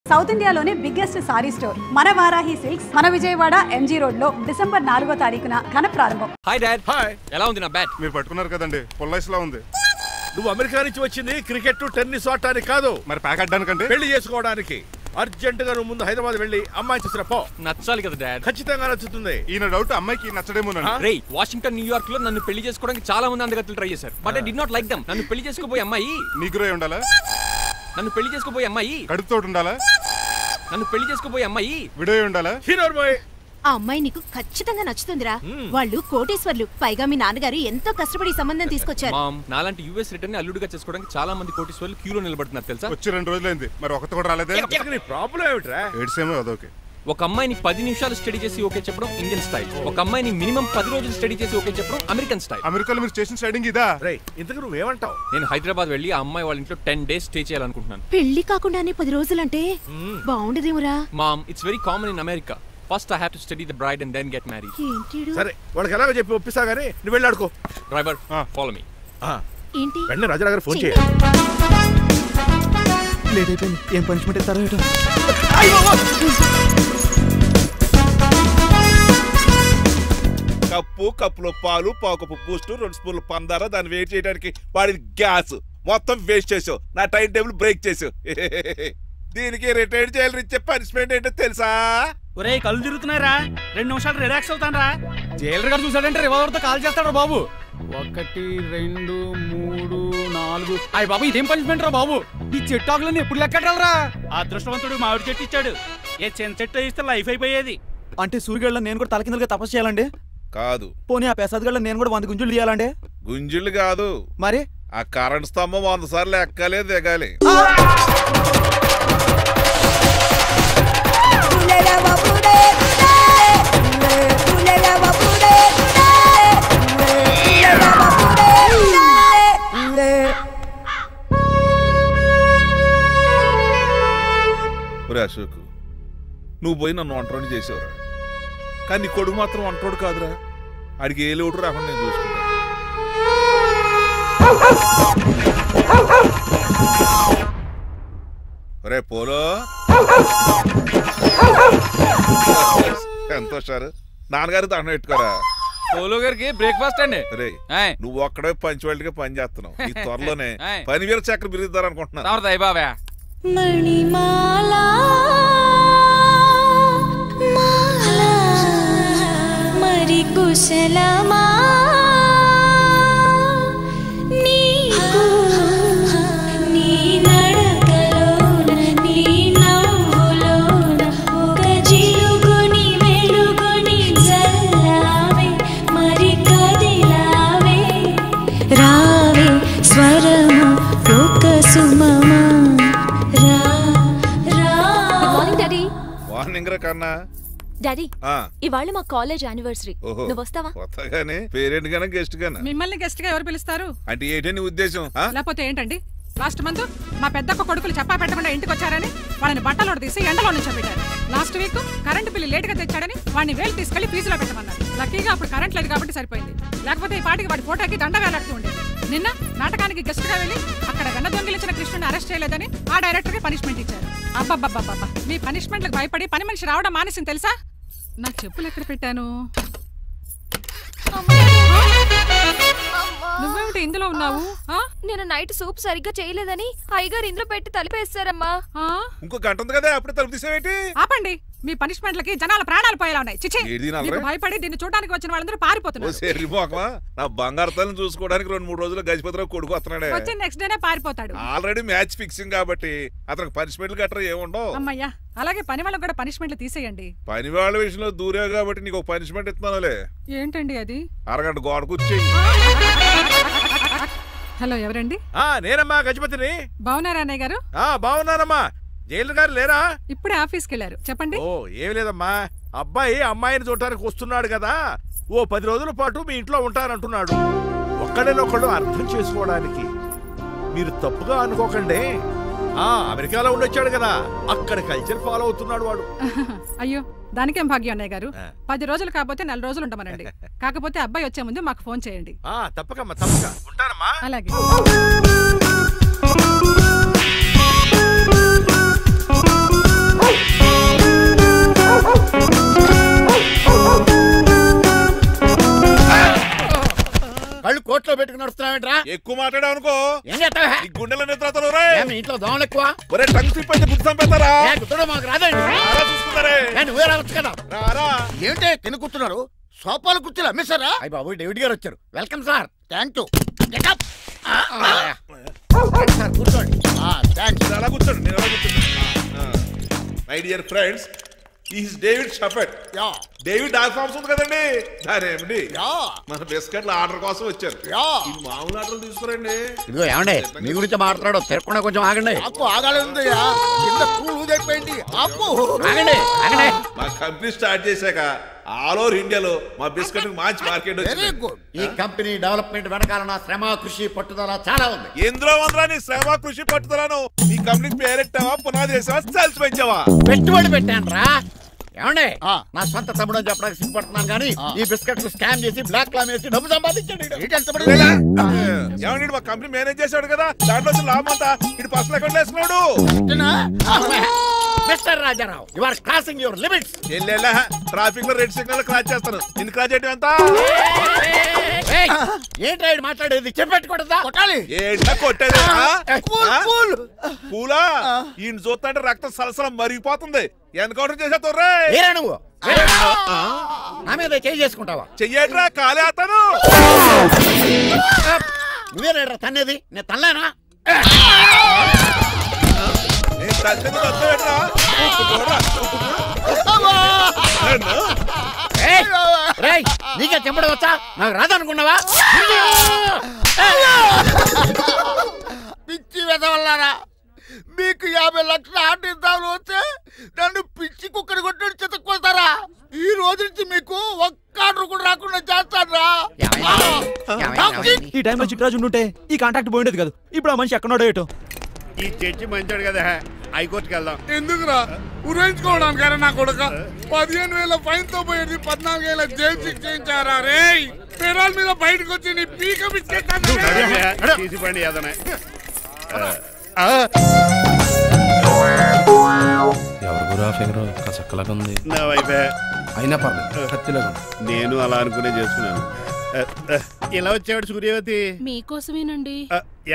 South ఇండియాలోనే biggest sorry store మన Varahi silks మన విజయవాడ ఎంజీ రోడ్ లో డిసెంబర్ 4వ తారీఖున ఘన ప్రారంభం. Hi dad. హాయ్. ఎలా ఉంది నా బ్యాట్? మీరు పట్టుకున్నారు కదండి, పొల్లైస్ లా ఉంది. నువ్వు అమెరికా నుంచి వచ్చింది క్రికెట్ టెన్నిస్ ఆడటానికి కాదు, మరి ప్యాక్ అడ్డానికంటే పెళ్లి చేసుకోవడానికి. అర్జెంట్ గా నువ్వు ముందు హైదరాబాద్ వెళ్ళి అమ్మాయి చూసిన పో. నచ్చాలి కదా డాడ్. ఖచ్చితంగా నచ్చుతుంది. ఈయన డౌట్ అమ్మాయికి నచ్చడేమోనండి. రే, వాషింగ్టన్ న్యూయార్క్ లో నన్ను పెళ్లి చేసుకోవడానికి చాలా మంది అందగత్తలు ట్రై చేశారు, but I did not like them. నన్ను పెళ్లి చేసుకోబోయే అమ్మాయి నీగురై ఉండాలా? నన్ను పెళ్లి చేసుకోబోయే అమ్మాయి కడుపుతోటి ఉండాలా? నన్ను పెళ్లి చేసుకోబోయే అమ్మాయి విడోయ్ ఉండాలా? హీరోర్ బాయ్. ఆ అమ్మాయి నీకు ఖచ్చితంగా నచ్చుతుందిరా. వాళ్ళు కోటేశ్వర్లు, పైగా మీ నాన్నగారు ఎంతో కష్టపడి సంబంధం తీసుకొచ్చారు. మామ్, నాలాంటి యూఎస్ రిటర్న్ ని అల్లుడిగా చేసుకోవడానికి చాలా మంది కోటీశ్వర్లు క్యూలో నిలబడుతున్నారు తెలుసా? వచ్చి 2 రోజులైంది, మరి ఒకటి కూడా రాలేదే. నీ ప్రాబ్లం ఏమిట్రా? ఏడ్సేమో అదొకే. ఒక అమ్మాయిని 10 నిమిషాలు స్టడీ చేసి ఓకే చెప్పడం ఇండియన్ స్టైల్. ఒక అమ్మాయిని మినిమం 10 రోజులు స్టడీ చేసి ఓకే చెప్పడం అమెరికన్ స్టైల్. అమెరికాలో మీరు చేసిన స్టైడింగ్ ఇదా? రే, ఇంతకు నువ్వేమంటావు? నేను హైదరాబాద్ వెళ్ళి ఆ అమ్మాయి వాళ్ళ ఇంట్లో 10 days స్టే చేయాలనుకుంటున్నాను. పెళ్లి కాకుండానే 10 రోజులంటే బాగుండదేమురా. Mom, it's very common in America. First I have to study the bride and then get married. ఏంటిడు? సరే, వాళ్ళకి ఎలాగో చెప్పి ఒప్పిస్తా గానీ నువ్వు వెళ్ళి ఆడుకో. Driver, follow me. ఏంటి? వెంటనే రాజా గారు ఫోన్ చేయాలి. లేట్ అయిపోయింది. ఏం పనిష్మెంట్ ఇస్తారో ఏటో. కప్పులో పాలు, పావుకప్పు బూస్ట్, 2 స్పూన్లు పందార, దాన్ని వెయిట్ చేయడానికి వాడిన గ్యాస్ మొత్తం వేస్ట్ చేసావు. నా టైం టేబుల్ బ్రేక్ చేసావు. దీనికి రిటైర్ చేయాలని ఇచ్చే పనిష్మెంట్ ఏంటో తెలుసా? ఒరే, కళ్ళు తిరుగుతున్నారా? 2 నిమిషాలు రిలాక్స్ అవుతాను రా. జైలర్ గారు చూసాడంటే రివాల్వర్ తో కాల్ చేస్తాడు బాబు. 1 2 3 4. అయ్య బాబు, ఇదేం పనిష్మెంట్ రా బాబు? ఈ చెట్టు ఆకులన్నీ ఎప్పుడు లెక్కడరా? అదృష్టవంతుడు మామిడి చెట్టు ఇచ్చాడు. ఏ చిన్న చెట్టు ఇస్తే లైఫ్ అయిపోయేది. అంటే సూర్యుగళ్ళ నేను కూడా తలకిందులుగా తపస్సు చేయాలండి? కాదు. పోనీ ఆ పెసాద్ నేను కూడా 100 గుంజులు తీయాలండి? గుంజులు కాదు, మరి ఆ కరెంట్ స్తంభం 100 సార్లు ఎక్కాలి, దిగాలి. అశోక్, నువ్వు పోయి నన్ను ఒంటరిని చేసేవరా, కానీ నీ కొడుకు మాత్రం ఒంటోడు కాదురా. ఆడికి ఏ లోటు రాకుండా నేను చూసుకుంటాను. రే పోలో, ఎంత సార్ నాన్నగారు దండం పెట్టుకోరా. పోలో గారికి బ్రేక్ఫాస్ట్ అండి. రే, నువ్వు ఒక్కడే పంచువాళ్ళకి పని చేస్తున్నావు. ఈ త్వరలోనే 10,000 చక్కెర బిరుగుతారు అనుకుంటున్నా. మణిమాలా మాలా మరి కుశలమా నీకు నీ నడకలోన నీ నవ్వులోన ఒక జిలుగుని వెలుగుని జల్లావే మరి కదిలావే రావే స్వరము ఒక సుమమా. కన్నా డాడీ, ఇవాళ మా కాలేజ్ యానివర్సరీ. నువ్వు వస్తావా? కొత్తగానే పేరెంట్ గానే గెస్ట్ గానే. మిమ్మల్ని గెస్ట్ గా ఎవరు పిలుస్తారు? అంటే ఏంటి నీ ఉద్దేశం? లేకపోతే ఏంటండి, లాస్ట్ మంత్ మా పెద్దక్క కొడుకులు చెప్పా పెట్టకుండా ఇంటికి వచ్చారని వాళ్ళని బట్టలోడు తీసి ఎండలో నుంచోబెట్టారు. Last week current bill late గా తెచ్చాడని వాడిని వేలు తీసుకెళ్లి ఫీజులో పెట్టమన్నారు. లక్కీగా అప్పుడు కరెంట్ లేదు కాబట్టి సరిపోయింది, లేకపోతే ఈ పాటికి వాడి ఫోటోకి దండ వేలాడుతూ ఉండేది. నిన్న నాటకానికి గెస్ట్ గా వెళ్ళి అక్కడ వెన్న దొంగిలించిన కృష్ణుని అరెస్ట్ చేయలేదని ఆ డైరెక్టర్ కి పనిష్మెంట్ ఇచ్చారు. అబ్బబ్బబ్బబ్బా, మీ పనిష్మెంట్లకు భయపడి పని మనిషి రావడం మానేసింది తెలుసా? నా చెప్పులు ఎక్కడ పెట్టాను? నువ్వేమిటి ఇందులో ఉన్నావు? నేను నైట్ సూప్ సరిగ్గా చేయలేదని అయ్యగారు ఇందులో పెట్టి తలిపేస్తారమ్మా. ఇంకో గంట ఉంది కదా, అప్పుడే తలుపు తీసేవేంటి? ఆపండి, మీ పనిష్మెంట్లకి జనాల ప్రాణాలు పోయేలా ఉన్నాయి. చిచి, భయపడి దీన్ని చూడడానికి వచ్చిన వాళ్ళందరూ పారిపోతున్నారు. నా బంగారు తల్లిని చూసుకోవడానికి 2-3 రోజులు గజపతిరావు కొడుకు వస్తున్నాడే. వచ్చి నెక్స్ట్ డేనే పారిపోతాడు. ఆల్రెడీ మ్యాచ్ ఫిక్సింగ్ కాబట్టి అతనికి పనిష్మెంట్లు గట్రా ఏముండవు. అమ్మయ్యా, అలాగే పని వాళ్ళకి కూడా పనిష్మెంట్లు తీసేయండి. పని వాళ్ళ విషయంలో దూరేవు కాబట్టి నీకు పనిష్మెంట్ ఇస్తున్నానులే. ఏంటండి అది? అరగంట గోడ కూర్చేయి. హలో, ఎవరండి? నేనమ్మా, గజపతిని. బాగున్నారా అన్నయ్య గారు? బాగున్నానమ్మా. జైలు గారు లేరా? ఇప్పుడే ఆఫీస్కి వెళ్ళారు. చెప్పండి. ఓ, ఏం లేదమ్మా, అబ్బాయి అమ్మాయిని చూడటానికి వస్తున్నాడు కదా, ఓ 10 రోజుల పాటు మీ ఇంట్లో ఉంటానంటున్నాడు. ఒక్కడేనొక్కడు అర్థం చేసుకోవడానికి మీరు తప్పుగా అనుకోకండి. అమెరికాలో ఉండొచ్చాడు కదా, అక్కడ కల్చర్ ఫాలో అవుతున్నాడు వాడు. అయ్యో, దానికేం భాగ్యం అన్నయ్య గారు. 10 రోజులు కాకపోతే 4 రోజులు ఉంటామనండి. కాకపోతే అబ్బాయి వచ్చే ముందు మాకు ఫోన్ చేయండి. తప్పకమ్మా, తప్పక ఉంటానమ్మా. అలాగే. పెట్టుకుని నడుస్తున్నావేంట్రా? ఎక్కువ మాట్లాడావు అనుకో ఏం చేస్తావా? ఈ గుండెల నిద్రతలు రే. ఇంట్లో దోమలు ఎక్కువ. ఒరే టంగ్ స్లిప్ అయితే గుర్తు చంపేస్తారా? మాకు రాదండి. చూసుకున్నారే నువ్వే రావచ్చు కదా. ఏంటే తిని కూర్చున్నారు? సోఫాలు కుర్చీలు అమ్మేశారా? అయ్య బాబు డేవిడ్ గారు వచ్చారు. Welcome sir. Thank you. Sir కూర్చోండి. థ్యాంక్స్. అలా కూర్చోండి, నేను అలా కూర్చుంటా. My dear friends, is David Shuffett. David dog farms ఉంది కదండి, దానేమిటి మన బిస్కెట్ల ఆర్డర్ కోసం వచ్చారు. ఈ మామూలు ఆర్డర్లు తీసుకురండి. ఇదిగో ఏమండి మీ గురించి మాట్లాడు, తిరగకుండా కొంచెం ఆగండి. ఆపు, ఆగాలందయ్యా. కింద కూల్ అయిపోయింది. ఆపు, ఆగండి ఆగండి. మా కంపెనీ స్టార్ట్ చేశాక ఆల్ ఓవర్ ఇండియాలో మా బిస్కెట్ మంచి మార్కెట్ వచ్చింది. ఈ కంపెనీ డెవలప్మెంట్ వెనకాల నా శ్రమ కృషి పట్టుదల చాలా ఉంది. ఎందులో ఉందిరా నీ శ్రమ కృషి పట్టుదలను? ఈ కంపెనీకి పేరెట్టావా, పునాది వేసావా, సేల్స్ పెంచావా? పెట్టుబడి పెట్టాను రా. ఏమండి నా సొంత తమ్ముడు అని చెప్పడానికి సిగ్గుపడుతున్నాను కానీ ఈ బిస్కెట్లు స్కామ్ చేసి బ్లాక్ లా వేసి డబ్బు సంపాదించాడు. ఏమండి మా కంపెనీ మేనేజ్ చేశాడు కదా, దాంట్లో లాభం అంతా ఇటు పర్సనల్ అకౌంట్ వేసుకున్నాడు. Mister Rajarao, you are crossing your limits. ఎల్లెల్లా ట్రాఫిక్ లో రెడ్ సిగ్నల్ క్రాస్ చేస్తాను. నిన్ను క్రాస్ చేయడం ఎంత? ఏంటి మాట్లాడేది? చెప్పెట్టుకూడదా? కొట్టాలి. ఏంటా కొట్టేది? పూలా ఈయన చూస్తుంటే రక్తం సలసలం మరిగిపోతుంది. ఎన్కౌంటర్ చేసేతో నువ్వు నా మీద చేయి చేసుకుంటావా? చెయ్యట్రా, కాలే అతను. నువ్వేనా తన్నేది? నేను తనలేనా? నీకే చెప్పడం వచ్చా? నాకు రాదనుకున్నావా? పిచ్చి వెదవల్లారా, మీకు 50 లక్షలు ఆటిద్దామని వస్తే నన్ను పిచ్చి కుక్కడి కొట్టి చెతక్కొస్తారా? ఈ రోజు నుంచి మీకు ఒక్క ఆర్డర్ కూడా రాకుండా చేస్తారా? ఈ టైంలో చిట్రాజు ఉండుంటే ఈ కాంటాక్ట్ పోయిండేది కదా. ఇప్పుడు ఆ మనిషి ఎక్కడో ఏటో. ఈ జడ్జి మంచాడు కదా, హైకోర్టుకి వెళ్దాం. ఎందుకురా ఉరేంచుకోవడానికారా? నా కొడుక 15,000 ఫైన్ తో పోయేది 14 ఏళ్ళ జైలు శిక్ష చేయించారా రే? పెరాల మీద బయటకు వచ్చి నీ పీక తీసిపండి ఏదన్నా. ఎవరు ఫింగర్ కసక్కలాగా ఉంది. నా వైఫే అయినా పర్లేదు, కత్తిలాగా. నేను అలా అనుకునే చేసుకున్నాను. ఇలా వచ్చాడు సూర్యవతి. మీకోసమేనండి.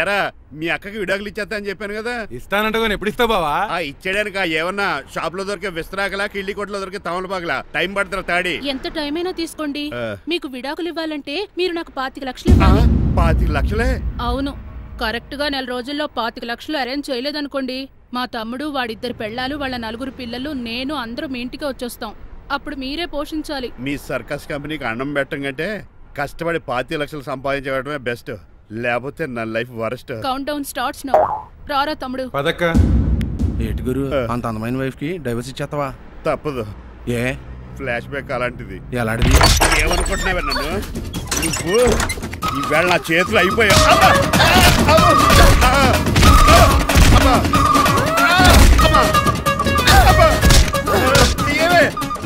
ఎరా మీ అక్కకి విడాకులు ఇచ్చేస్తా అని చెప్పాను కదా. ఇస్తానంటే ఎప్పుడు ఇస్తావు బావా? ఇచ్చేయడానికి ఏమన్నా షాప్ లో దొరికే విస్తరాకలా, కిళ్ళి కొట్లో దొరికే తమలపాకలా టైం పడుతున్నా తాడి. ఎంత టైం అయినా తీసుకోండి. మీకు విడాకులు ఇవ్వాలంటే మీరు నాకు 25 లక్షలు ఇవ్వాలి. 25 లక్షలే? అవును. కరెక్ట్ గా 4 రోజుల్లో 25 లక్షలు అరేంజ్ చేయలేదనుకోండి, మా తమ్ముడు, వాడిద్దరు పెళ్ళాలు, వాళ్ళ 4 పిల్లలు, నేను అందరూ మీ ఇంటికి వచ్చేస్తాం. అప్పుడు మీరే పోషించాలి. మీ సర్కస్ కంపెనీకి అన్నం పెట్టం కంటే కష్టపడి 25 లక్షలు సంపాదించడమే బెస్ట్. లేకపోతే నా life worst. Count down starts now. రారా తమ్ముడు. పదక్క. ఏటి గురు, అంత అందమైన వైఫ్ కి డైవర్స్ ఇచ్చేస్తావా? తప్పదు. ఏ ఫ్లాష్ బ్యాక్ అలాంటిది. ఎలాంటిది? ఏమనుకుంటున్నావా నన్ను? నువ్వు ఈవేళ నా చేతులు అయిపోయా.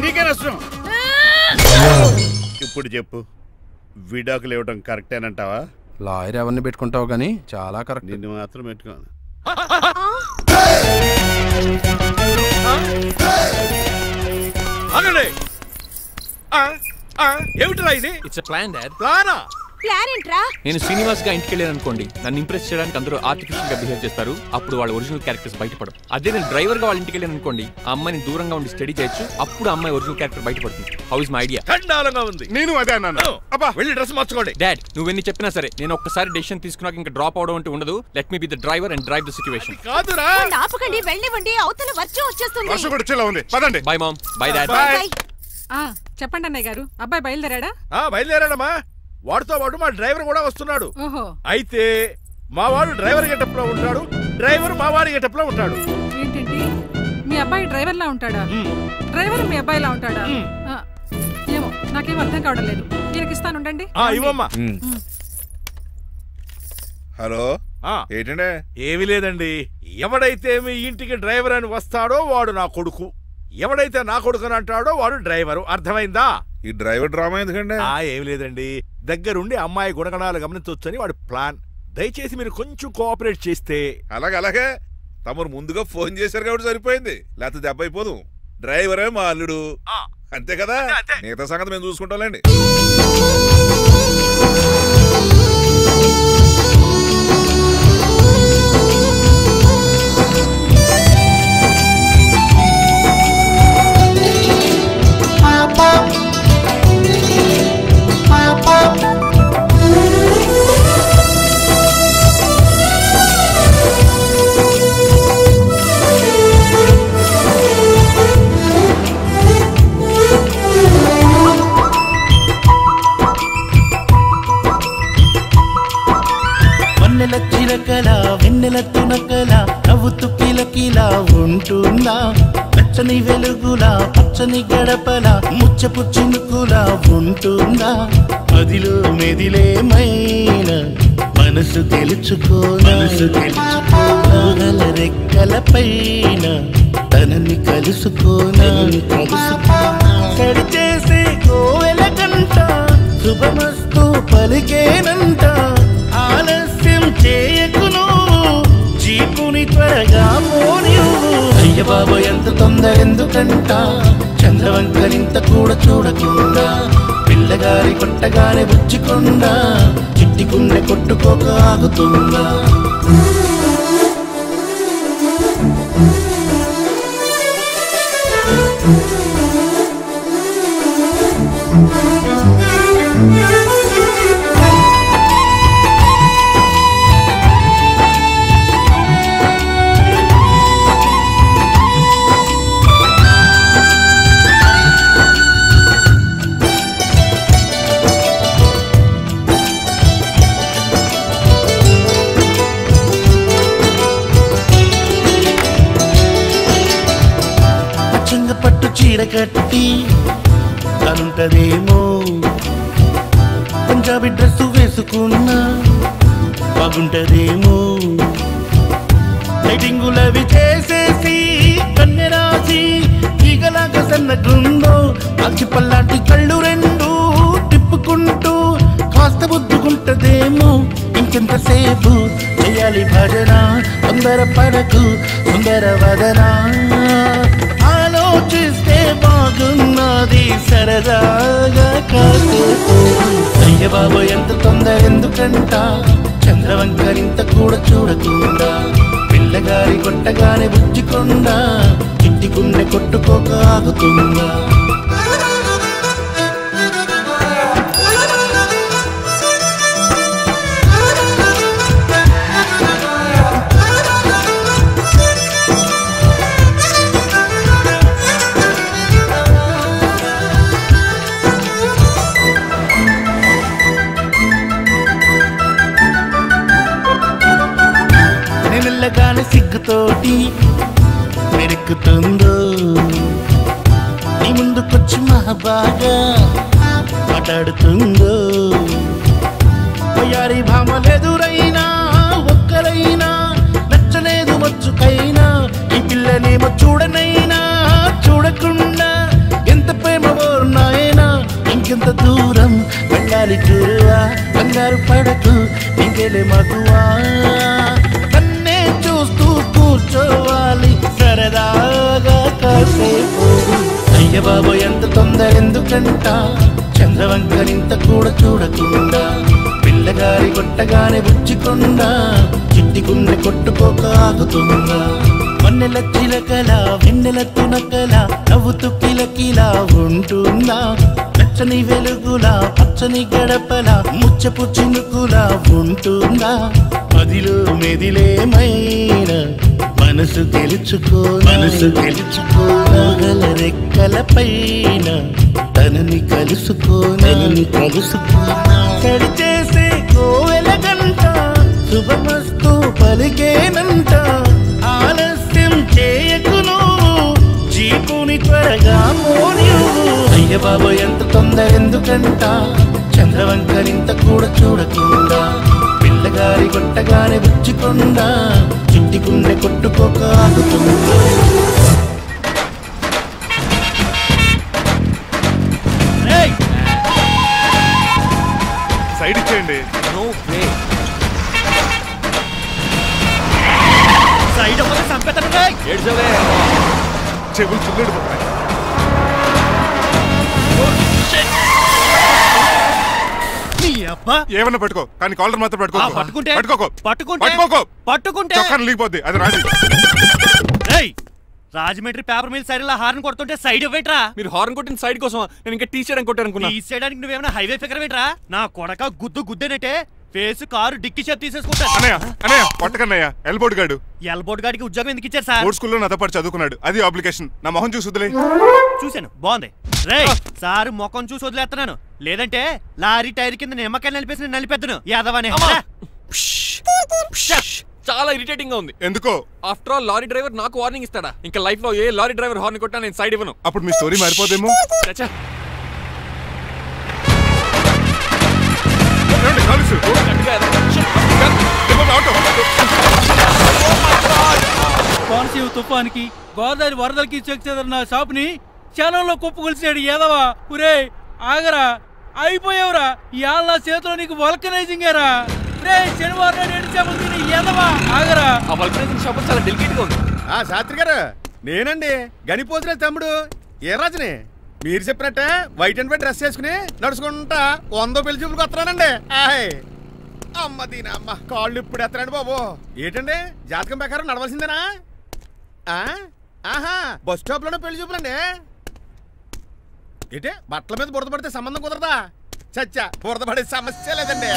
నీకే నష్టం. ఇప్పుడు చెప్పు, విడాకులు ఇవ్వడం కరెక్టేనంటావా? లాయర్ ఎవరిని పెట్టుకుంటావు గానీ చాలా కరెక్ట్. నిన్ను మాత్రం పెట్టుకోను. ఏమిట్రా ఇది? It's plan dad. ప్లానా? ప్లాన్ ఏంట్రా? నేను శ్రీనివాస్ గా ఇంటికి వెళ్ళాను అనుకోండి, నన్ను ఇంప్రెస్ చేయడానికి అందరూ ఆర్టిఫిషియల్ గా బిహేవ్ చేస్తారు. అప్పుడు వాళ్ళ ఒరిజినల్ క్యారెక్టర్స్ బయటపడవు. అదే నేను డ్రైవర్ గా వాళ్ళ ఇంటికి వెళ్ళాను అనుకోండి, ఆ అమ్మాయిని దూరంగా ఉండి స్టడీ చేయొచ్చు. అప్పుడు అమ్మాయి ఒరిజినల్ క్యారెక్టర్ బయటపడుతుంది. How is my idea? చండాలంగా ఉంది. నేను అదే అన్నాను. అబ్బా వెళ్ళి డ్రెస్ మార్చుకోండి. డాడ్ నువ్వెన్ని చెప్పినా సరే నేను ఒక్కసారి డెసిషన్ తీసుకున్నాక ఇంకా డ్రాప్ అవడం అంటే ఉండదు. Let me be the driver and drive the situation. కాదురా, ఆపకండి, వెళ్ళనివ్వండి. అవతల వర్షం వచ్చేస్తుంది. వర్షం కూడా చిల్ల ఉంది. పదండి. Bye mom. Bye dad. చెప్పండి అన్నయ్య గారు, అబ్బాయి బయలుదేరాడా? బయలుదేరాడమ్మా. వాడితో పాటు మా డ్రైవర్ కూడా వస్తున్నాడు. ఓహో. అయితే మా వాడు డ్రైవర్ గెటప్ లో ఉంటాడు, డ్రైవర్ మా వాడి గెటప్ లో ఉంటాడు. ఏంటండి, మీ అబ్బాయి డ్రైవర్ లా ఉంటాడా? డ్రైవర్ మీ అబ్బాయిలా ఉంటాడా? ఏమో నాకేం అర్థం కావడం లేదు. దీనికి ఇస్తానుండండి. ఇవ్వమ్మా. హలో, ఏంటంటే? ఏమీ లేదండి. ఎవడైతే మీ ఇంటికి డ్రైవర్ అని వస్తాడో వాడు నా కొడుకు, ఎవడైతే నా కొడుకు అని అంటాడో వాడు డ్రైవరు. అర్థమైందా? ఈ డ్రైవర్ డ్రామా ఎందుకండి? ఏమి లేదండి, దగ్గరుండి అమ్మాయి గుణగణాలు గమనించొచ్చని వాడి ప్లాన్. దయచేసి మీరు కొంచెం కోఆపరేట్ చేస్తే. అలాగే తమరు ముందుగా ఫోన్ చేశారు కాబట్టి సరిపోయింది, లేకపోతే దెబ్బ అయిపోదు. డ్రైవరే మా అల్లుడు, అంతే కదా. మిగతా సంగతి మేము చూసుకుంటాంలేండి. పచ్చని వెలుగులా పచ్చని గడపలా ముచ్చపు చినుకులా ఉంటుందా మదిలో మెదిలేమైన మనసు తెలుసుకోగల రెక్కల పైన తనని కలుసుకోనడి చేసే కోవెల గంట శుభమస్తు పలికేనంట ఆలస్యం చేయకును జీపుని త్వరగా పోనివ్వు అయ్య బాబు ఎంత తొందర ఎందుకంట చంద్రవంకరింత కూడా చూడకుండా పిల్లగారి కొట్టగానే బుచ్చికుండా చిట్టి గుండె కొట్టుకోక ఆగుతుందా పట్టు చీర కట్టి తనుంటదేమో పంజాబీ డ్రెస్ వేసుకున్నా బాగుంటదేమో లైటింగులవి చేసేసి కన్నెరాసి ఈగలాగా సన్నగుందో అచ్చి పల్లాంటి కళ్ళు రెండు తిప్పుకుంటూ కాస్త బుద్దుకుంటదేమో ఇంకెంతసేపు చేయాలి భజన తొందర పడకు సుందర వదనా ఆలోచిస్తే బాగున్నది సరదాగా కాసేపు అయ్య బాబు ఎంత తొందర ఎందుకంట చంద్రవంకరింత కూడా చూడకుండా పిల్లగారి కొట్టగానే బుజ్జికొండా చిట్టి గుండె కొట్టుకోక ఆగుతుందా మెల్లగానే సిగ్గుతోటి మెరుకుతుందో నీ ముందుకొచ్చి మహాబాగా మాట్లాడుతుందో పోయారి భామలెదురైనా ఒక్కరైనా నచ్చలేదు మచ్చుకైనా ఈ పిల్లనేమో చూడనైనా చూడకుండా ఎంత ప్రేమ ఓర్నాయనా ఇంకెంత దూరం వెళ్ళాలి చూరువా బంగారు పడకు ఇంకెలే మగువా చూస్తూ కూర్చోవాలి సరదాగా కాసేపు అయ్య బాబు ఎంత తొందర ఎందుకంట చంద్రవంకరింత కూడా చూడకుండా పిల్లగారి కొట్టగానే బుచ్చికొండా చిట్టి గుండె కొట్టుకోక ఆగుతుందా వన్నెల చిలకల వెన్నెల తునకల నవ్వుతూ కిలకిలా ఉంటుందా పచ్చని వెలుగులా పచ్చని గడపల ముచ్చపు చినుకులా ఉంటుందా మదిలో మెదిలేమైన మనసు తెలుసుకోగల రెక్కల పైన తనని కలుసుకోనడి చేసే కోవెల గంట శుభమస్తు పలికేనంట ఆలస్యం చేయకును జీపుని త్వరగా పోనివ్వు అయ్య బాబు ఎంత తొందర ఎందుకంట చంద్రవంకరింత కూడా చూడకుండా పిల్లగారి కొట్టగానే బుచ్చికొండా చిట్టి గుండె కొట్టుకోక ఆగుతుందా సైడ్ ఇచ్చేయండి సైడ్ అవ్వదు సంపెత్తను చెవులు చుల్లడిపోతున్నాయి ఏమన్నా పట్టుకో కానీ కాలర్ మాత్రం పట్టుకుంటే చొక్కాను లీగిపోద్ది అది రాదు Rajahmundry paper mill side horn కొడుతుంటే సైడ్ ఇవ్వట్రా మీరు హార్న్ కొట్టిన సైడ్ కోసం నేను ఇంకా టీ చేయడానికి కొట్టారనుకున్నా టీ చేయడానికి నువ్వేమైనా హైవే ఫిగర్ వేట్రా నా కొడక గుద్దేనట్టే ఫేస్ కారు డిక్కి షేప్ తీసేసుకుంటా అన్నయ్య కొట్టకన్నయ్య ఎల్బోర్డ్ గాడికి ఉద్యోగం ఎందుకు ఇచ్చారు సార్ స్కూల్లో నాతో పాటు చదువుకున్నాడు అది అప్లికేషన్ నా మొహం చూసి వదిలే చూశాను బాగుంది రే సారు మొఖం చూసి వదిలేస్తున్నాను లేదంటే లారీ టైర్ కింద నిమ్మకాయ నలిపేసి నలిపెద్దను యాదవనే చాలా ఇరిటేటింగ్ గా ఉంది. ఎందుకో? ఆఫ్టర్ ఆల్ లారీ డ్రైవర్ నాకు వార్నింగ్ ఇస్తాడా? ఇంకా లైఫ్ లో ఏ లారీ డ్రైవర్ హార్న్ కొట్టా నేను సైడ్ ఇవ్వను. అప్పుడు మీ స్టోరీ మారిపోదేమో. కోనసీమ తుఫానికి గోదావరి వరదలకి చెక్ చెదరిన షాపుని క్షణంలో కుప్పగొలిచాడు ఏదవా. ఒరే ఆగరా, అయిపోయావురా. ఇవాళ నా చేతిలో నీకు వల్కనైజింగ్ ఏరా. రే శనివారం రెండు చేపలు తిని ఏదవా ఆగరా. ఆ వల్కనైజింగ్ షాప్ చాలా డెలికేట్ గా ఉంది. శాస్త్రి గారు నేనండి గనిపోతున్న తమ్ముడు ఏ రాజుని. మీరు చెప్పినట్టే వైట్ అండ్ వైట్ డ్రెస్ వేసుకుని నడుచుకుంటా 100 పెళ్లి చూపులకు వస్తున్నానండి. అమ్మ దీని అమ్మ కాళ్ళు ఇప్పుడు ఎత్తరండి బాబు. ఏంటండి జాతకం ప్రకారం నడవలసిందేనా? ఆహా బస్ స్టాప్ లోనే పెళ్లి చూపులండి. ఏంటి బట్టల మీద బురద పడితే సంబంధం కుదరదా? చచ్చా బురద పడే సమస్య లేదండి.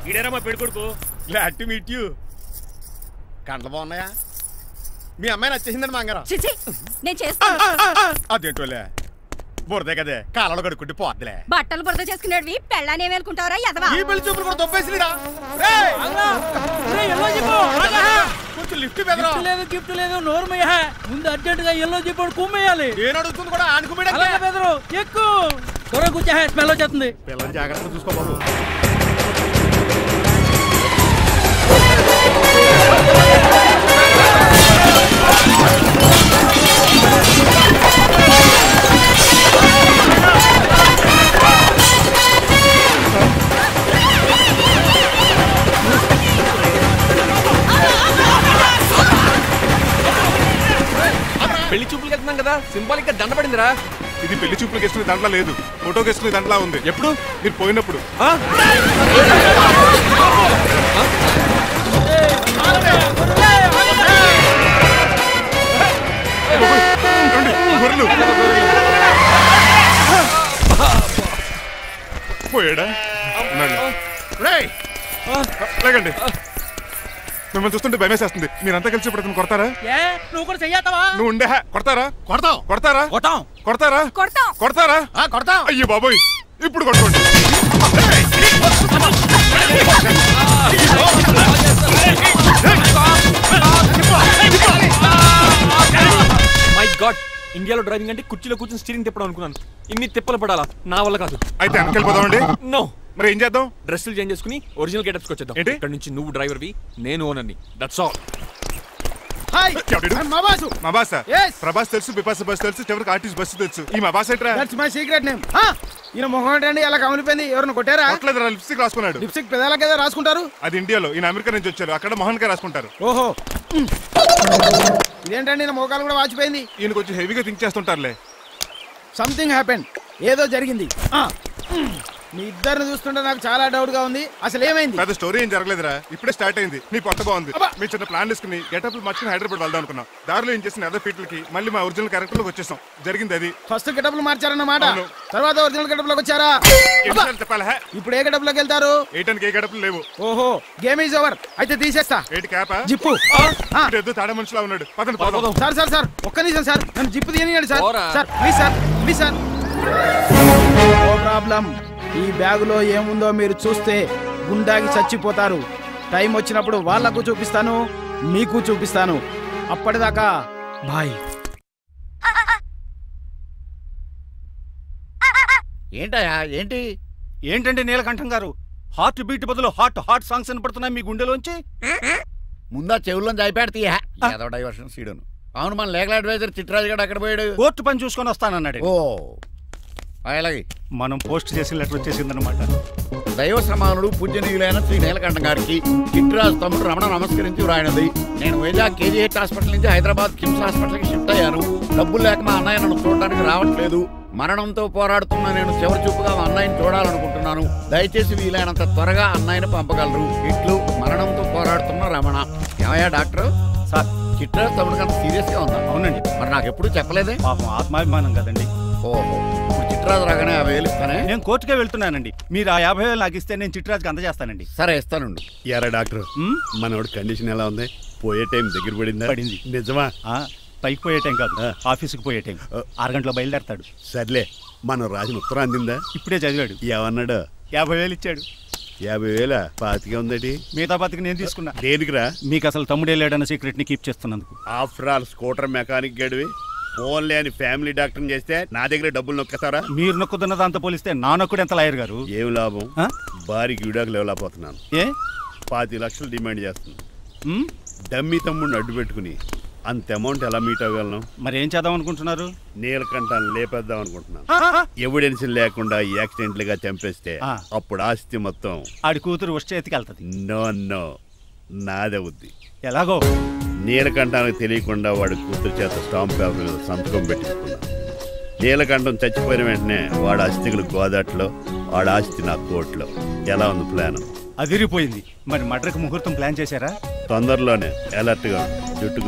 ఇడేనా పెళ్లి కొడుకు. Glad to meet you. కండ్లు బాగున్నాయా? మీ అమ్మాయి నచ్చేసిందండి మంగారం. నేను చేస్తాను. అదేంటోలే బురదే కదే కాలంలో కడుక్కుంటే పోద్దులే. బట్టలు బురద చేసుకునేవి పెళ్ళానే వేలుకుంటావరా ఎదవా? ఈ పెళ్లి చూపులు కూడా దొబ్బేసిరా. కొంచెం లిఫ్ట్ లేదు గిఫ్ట్ లేదు నోరుమయ్య. ముందు అర్జెంట్ గా ఎల్లో చెప్పాడు కుమ్మేయాలి. నేను అడుగుతుంది కూడా ఆనుకుమేయడం. బెదరు ఎక్కువ త్వర కూర్చో స్మెల్ వచ్చేస్తుంది. పిల్లలు జాగ్రత్తగా చూసుకోబాబు. పెళ్లి చూపులకి వెళ్తున్నాం కదా, సింబాలిక్ గా దండ పడిందిరా. ఇది పెళ్లి చూపులకు వేసుకునే దండలా లేదు, ఫోటోకి వేసుకునే దండలా ఉంది. ఎప్పుడు? మీరు పోయినప్పుడు. పోయాడా? లేకండి, మిమ్మల్ని చూస్తుంటే భయమేసేస్తుంది. మీరంతా కలిసి ఇప్పుడు అతను కొడతారా? నువ్వు కూడా చెయ్యతావా? నువ్వు ఉండే కొడతారా? కొడతాం. కొడతారా? కొడతాం. కొడతారా? కొడతాం. కొడతారా? కొడతాం. అయ్యో బాబోయ్, ఇప్పుడు కొట్టుకోండి. మై గాడ్, ఇండియాలో డ్రైవింగ్ అంటే కుర్చీలో కూర్చొని స్టీరింగ్ తిప్పడం అనుకున్నాను. ఇన్ని తిప్పలు పడాలా? నా వల్ల కాదు. అయితే వెనకెళ్ళిపోదామండి. నో. మరి ఏం చేద్దాం? డ్రెస్సులు చేంజ్ చేసుకుని ఒరిజినల్ గెటప్స్కి వచ్చేద్దాం. ఏంటి? ఇక్కడ నుంచి నువ్వు డ్రైవర్వి, నేను ఓనర్ని. That's all. మా బాస్ ప్రభాస్ తెలుసు, బిపాస బస్ తెలుసు, చివరికి ఆర్టిస్ట్ బస్సు తెలుసు. ఈ మా బాస్ ఏంట్రా? That's my secret name. ఈయన మొహం ఏంటండి అలా కమిలిపోయింది? ఎవరిని కొట్టారా? కొట్టలేదురా, లిప్స్టిక్ రాసుకున్నాడు. లిప్స్టిక్ పెదాల కదా రాసుకుంటారు. అది ఇండియాలో, ఈయన అమెరికా నుంచి వచ్చారు, అక్కడ మోహన్ గారు రాసుకుంటారు. ఓహో, ఇదేంటండి నా మోకాలు కూడా వాచిపోయింది. ఈయన కొంచెం హెవీగా థింక్ చేస్తుంటారులే. సంథింగ్ హ్యాపెన్, ఏదో జరిగింది. మీ ఇద్దరిని చూస్తుంటే నాకు చాలా డౌట్ గా ఉంది. అసలు ఏమైంది? పెద్ద స్టోరీ ఏం జరగలేదురా, ఇప్పుడే స్టార్ట్ అయింది. నీ పొట్ట బాగుంది. మీ చిన్న ప్లాన్ తీసుకుని గెటప్లు మార్చుకుని హైదరాబాద్ వెళ్దాం అనుకున్నాం. దారిలో ఏం చేసిన అదర్ ఫీట్లకి మళ్ళీ మా ఒరిజినల్ క్యారెక్టర్ లోకి వచ్చేసాం. జరిగింది అది. ఫస్ట్ గెటప్లు మార్చారన్నమాట, తర్వాత ఒరిజినల్ గెటప్ లోకి వచ్చారా? చెప్పాలా? ఇప్పుడు ఏ గెటప్ లోకి వెళ్తారు? ఏ గెటప్లు లేవు. ఓహో, గేమ్ ఈజ్ ఓవర్. అయితే తీసేస్తా. ఏంటి క్యాపా? జిప్పు. తాడ మనుషులా ఉన్నాడు. పదండి పోదాం. సార్ ఒక్క నిమిషం సార్, నన్ను జిప్పు తీయనియండి సార్. Sir please sir. No problem. ఈ బ్యాగులో ఏముందో మీరు చూస్తే గుండాకి చచ్చిపోతారు. టైం వచ్చినప్పుడు వాళ్లకు చూపిస్తాను, మీకు చూపిస్తాను. అప్పటిదాకా బాయ్. ఏంటయ్యా ఏంటి? ఏంటండి నీలకంఠం గారు, హార్ట్ బీట్ బదులు హాట్ సాంగ్స్ వినపడుతున్నాయి మీ గుండెలోంచి. ముందా చెవుల్లో జాయిపెడతీయా ఏదో డైవర్షన్ సీడును. అవును, మన లీగల్ అడ్వైజర్ చిట్రాజు గారు అక్కడ పోయాడు. కోర్టు పని చూసుకొని వస్తానన్నాడు. ఓ అలాగే మనం పోస్ట్ చేసిన లెటర్ వచ్చేసిందనమాట. దైవ సమానుడు పూజనీయులైన శ్రీ నీలకంఠం గారికి చిట్రాజు తమ్ముడు రమణ నమస్కరించి వ్రాయినది. నేను వైజాగ్ కేజీహెచ్ హాస్పిటల్ నుంచి హైదరాబాద్ కిమ్స్ హాస్పిటల్కి షిఫ్ట్ అయ్యాను. డబ్బులు లేక మా అన్నయ్య నన్ను చూడడానికి రావట్లేదు. మరణంతో పోరాడుతున్న నేను చివరి చూపుగా మా అన్నయ్యని చూడాలనుకుంటున్నాను. దయచేసి వీలైనంత త్వరగా అన్నయ్యని పంపగలరు. ఇట్లు మరణంతో పోరాడుతున్న రమణ. ఏమయ్యా డాక్టర్? సార్, చిట్రాజు తమ్ముడు అంత సీరియస్ గా ఉందా? అవునండి. మరి నాకు ఎప్పుడు చెప్పలేదే? పాపం ఆత్మాభిమానం కదండి. ఓహో, చిట్రాజు రాగానే 50,000 ఇస్తానే. నేను కోర్టుకే వెళ్తున్నానండి. మీరు ఆ 50,000 నాకు ఇస్తే నేను చిట్రాజుకి అందజేస్తానండి. సరే ఇస్తానండి. యారా డాక్టర్, మనోడి కండిషన్ ఎలా ఉంది? పోయే టైం దగ్గర పడింది. నిజమా? పైకి పోయే టైం కాదు, ఆఫీస్కి పోయే టైం. 6 గంటలో బయలుదేరతాడు. సర్లే, మన రాజును ఉత్తరం అందిందా? ఇప్పుడే చదివాడు. ఏమన్నాడు? 50,000 ఇచ్చాడు. 50,000 పాతికే ఉందటి. మిగతా పాతికి నేను తీసుకున్నా. దేనికిరా? మీకు అసలు తమ్ముడే లేడన్న సీక్రెట్ ని కీప్ చేస్తున్నందుకు. ఆఫ్టర్ ఆల్ స్కూటర్ మెకానిక్ గడివి ఫోన్ లేని ఫ్యామిలీ డాక్టర్ చేస్తే నా దగ్గర డబ్బులు నొక్కుతారా? మీరు నొక్కుతున్న దాంతో పోలిస్తే నా నొక్కుడు ఎంత లాయర్ గారు? ఏం లాభం? భారీకి విడాకులు ఇవ్వలేకపోతున్నాను. ఏ 5 లక్షలు డిమాండ్ చేస్తుంది. డమ్మీ తమ్ముడిని అడ్డు పెట్టుకుని అంత అమౌంట్ ఎలా మీట్ అవ్వగలను? మరి ఏం చేద్దాం అనుకుంటున్నారు? నీలకంఠాన్ని లేపేద్దాం అనుకుంటున్నాను. ఎవిడెన్స్ లేకుండా యాక్సిడెంట్ గా చంపేస్తే అప్పుడు ఆస్తి మొత్తం ఆడి కూతురు వచ్చే చేతికి వెళ్తుంది. నో నాదవుద్ది. ఎలాగో? నీలకంఠానికి తెలియకుండా వాడి కూతురు చేత స్టాంప్ పేపర్ సంతకం పెట్టించుకున్నా. నీలకంఠం చచ్చిపోయిన వెంటనే వాడి ఆస్తికులు గోదాట్లో, వాడి ఆస్తి నా కోర్టులో. ఎలా ఉంది ప్లాన్? అదిరిపోయింది. మరి మర్డర్కి ముహూర్తం ప్లాన్ చేశారా? తొందరలోనే. అలర్ట్గా జుట్టుకు